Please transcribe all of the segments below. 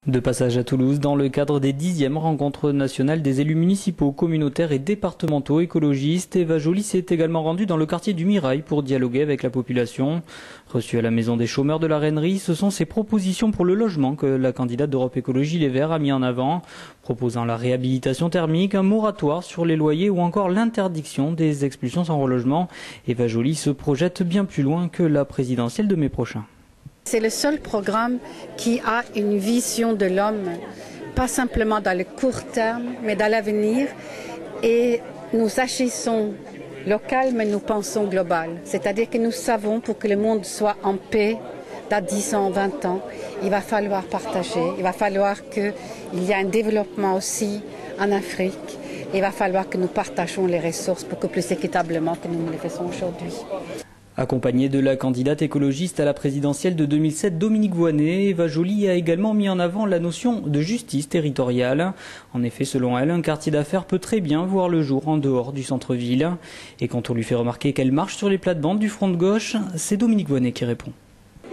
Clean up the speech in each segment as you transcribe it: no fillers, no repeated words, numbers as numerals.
De passage à Toulouse, dans le cadre des 10e rencontres nationales des élus municipaux, communautaires et départementaux écologistes, Eva Joly s'est également rendue dans le quartier du Mirail pour dialoguer avec la population. Reçue à la maison des chômeurs de la Rennerie, ce sont ses propositions pour le logement que la candidate d'Europe Écologie Les Verts a mis en avant, proposant la réhabilitation thermique, un moratoire sur les loyers ou encore l'interdiction des expulsions sans relogement. Eva Joly se projette bien plus loin que la présidentielle de mai prochain. C'est le seul programme qui a une vision de l'homme, pas simplement dans le court terme, mais dans l'avenir. Et nous agissons local, mais nous pensons global. C'est-à-dire que nous savons, pour que le monde soit en paix, dans 10 ans, 20 ans, il va falloir partager. Il va falloir qu'il y ait un développement aussi en Afrique. Il va falloir que nous partageons les ressources beaucoup plus équitablement que nous le faisons aujourd'hui. Accompagnée de la candidate écologiste à la présidentielle de 2007, Dominique Voynet, Eva Joly a également mis en avant la notion de justice territoriale. En effet, selon elle, un quartier d'affaires peut très bien voir le jour en dehors du centre-ville. Et quand on lui fait remarquer qu'elle marche sur les plates-bandes du front de gauche, c'est Dominique Voynet qui répond.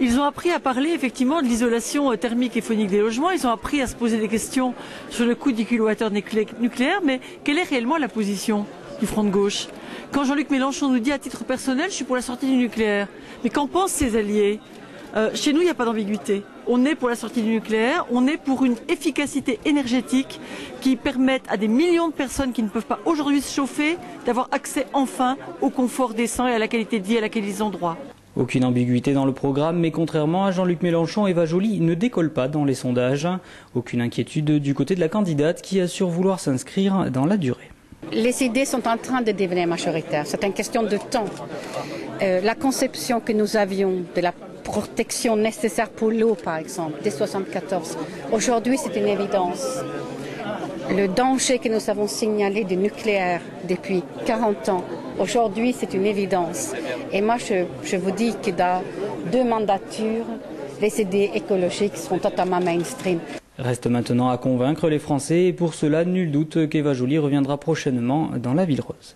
Ils ont appris à parler effectivement de l'isolation thermique et phonique des logements, ils ont appris à se poser des questions sur le coût du kilowattheure nucléaire, mais quelle est réellement la position du front de gauche? Quand Jean-Luc Mélenchon nous dit à titre personnel, je suis pour la sortie du nucléaire, mais qu'en pensent ses alliés? Chez nous, il n'y a pas d'ambiguïté. On est pour la sortie du nucléaire, on est pour une efficacité énergétique qui permette à des millions de personnes qui ne peuvent pas aujourd'hui se chauffer d'avoir accès enfin au confort décent et à la qualité de vie à laquelle ils ont droit. Aucune ambiguïté dans le programme, mais contrairement à Jean-Luc Mélenchon, Eva Joly ne décolle pas dans les sondages. Aucune inquiétude du côté de la candidate qui assure vouloir s'inscrire dans la durée. Les idées sont en train de devenir majoritaires. C'est une question de temps. La conception que nous avions de la protection nécessaire pour l'eau, par exemple, dès 1974, aujourd'hui c'est une évidence. Le danger que nous avons signalé du nucléaire depuis 40 ans, aujourd'hui c'est une évidence. Et moi je vous dis que dans 2 mandatures, les idées écologiques seront totalement mainstream. Reste maintenant à convaincre les Français et pour cela, nul doute qu'Eva Joly reviendra prochainement dans la Ville Rose.